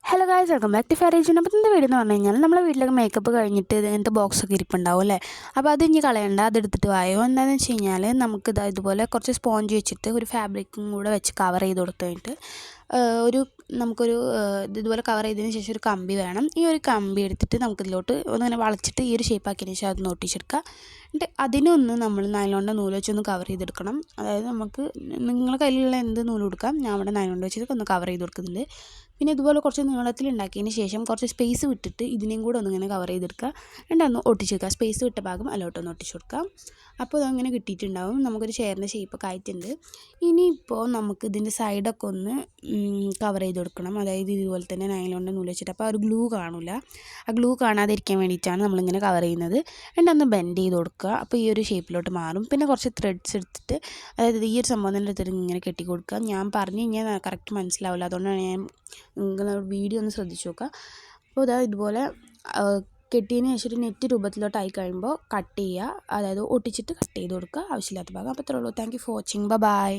Hello guys, welcome back to ഫാരേജ്. അപ്പോൾ ഇന്നത്തെ വീഡിയോ എന്ന് പറഞ്ഞു കഴിഞ്ഞാൽ നമ്മളെ വീട്ടിലൊക്കെ മേക്കപ്പ് കഴിഞ്ഞിട്ട് ഇങ്ങനത്തെ ബോക്സൊക്കെ ഇരിപ്പുണ്ടാവും അല്ലേ. അപ്പോൾ അത് ഇനി കളയണ്ട, അതെടുത്തിട്ട് വായോ. എന്താണെന്ന് വെച്ച് കഴിഞ്ഞാൽ നമുക്ക് ഇതുപോലെ കുറച്ച് സ്പോഞ്ച് വെച്ചിട്ട് ഒരു ഫാബ്രിക്കും കൂടെ വെച്ച് കവർ ചെയ്ത് കൊടുത്തു കഴിഞ്ഞിട്ട് നമുക്കൊരു ഇതുപോലെ കവർ ചെയ്തതിന് ശേഷം ഒരു കമ്പി വേണം. ഈ ഒരു കമ്പി എടുത്തിട്ട് നമുക്കിതിലോട്ട് ഒന്നിങ്ങനെ വളച്ചിട്ട് ഈ ഒരു ഷേപ്പാക്കിയതിന് ശേഷം അതൊന്ന് ഒട്ടിച്ചെടുക്കുക. എന്നിട്ട് അതിനൊന്ന് നമ്മൾ നൈലോണിൻ്റെ നൂല് വെച്ചൊന്ന് കവർ ചെയ്തെടുക്കണം. അതായത് നമുക്ക് നിങ്ങളുടെ കയ്യിലുള്ള എന്ത് നൂല് കൊടുക്കാം. ഞാൻ ഇവിടെ നൈലോൺ വെച്ചിട്ട് ഒന്ന് കവർ ചെയ്ത് കൊടുക്കുന്നുണ്ട്. പിന്നെ ഇതുപോലെ കുറച്ച് നീളത്തിൽ ഉണ്ടാക്കിയതിന് ശേഷം കുറച്ച് സ്പേസ് വിട്ടിട്ട് ഇതിനെയും കൂടെ ഒന്നിങ്ങനെ കവർ ചെയ്തെടുക്കുക. രണ്ടൊന്ന് ഒട്ടിച്ചെടുക്കുക. സ്പേസ് വിട്ട ഭാഗം അല്ലോട്ടൊന്ന് ഒട്ടിച്ചു കൊടുക്കാം. അപ്പോൾ അതങ്ങനെ കിട്ടിയിട്ടുണ്ടാവും. നമുക്കൊരു ചെയറിൻ്റെ ഷേപ്പൊക്കെ ആയിട്ടുണ്ട്. ഇനിയിപ്പോൾ നമുക്ക് ഇതിൻ്റെ സൈഡൊക്കെ ഒന്ന് കവർ ചെയ്ത് കൊടുക്കണം. അതായത് ഇതുപോലെ തന്നെ നൈലോണിൻ്റെ നൂല് വെച്ചിട്ട്. അപ്പോൾ ആ ഒരു ഗ്ലൂ കാണില്ല. ആ ഗ്ലൂ കാണാതിരിക്കാൻ വേണ്ടിയിട്ടാണ് നമ്മളിങ്ങനെ കവർ ചെയ്യുന്നത്. രണ്ടൊന്ന് ബെൻഡ് ചെയ്ത് കൊടുക്കുക. അപ്പോൾ ഈ ഒരു ഷേപ്പിലോട്ട് മാറും. പിന്നെ കുറച്ച് ത്രെഡ്സ് എടുത്തിട്ട്, അതായത് ഈ ഒരു സംഭവം തന്നെ എടുത്തിട്ട് ഇങ്ങനെ കെട്ടി കൊടുക്കുക. ഞാൻ പറഞ്ഞു കഴിഞ്ഞാൽ കറക്റ്റ് മനസ്സിലാവില്ല, അതുകൊണ്ടാണ് ഞാൻ നിങ്ങൾ വീഡിയോ ഒന്ന് ശ്രദ്ധിച്ച് നോക്കുക. അപ്പോൾ ഇതുപോലെ കെട്ടിയതിന് ശേഷം ഒരു നെറ്റ് രൂപത്തിലോട്ടായി കഴിയുമ്പോൾ കട്ട് ചെയ്യുക. അതായത് ഒട്ടിച്ചിട്ട് കട്ട് ചെയ്ത് കൊടുക്കുക ആവശ്യമില്ലാത്ത ഭാഗം. അപ്പോൾ ഇത്രേ ഉള്ളൂ. Thank you for watching. By.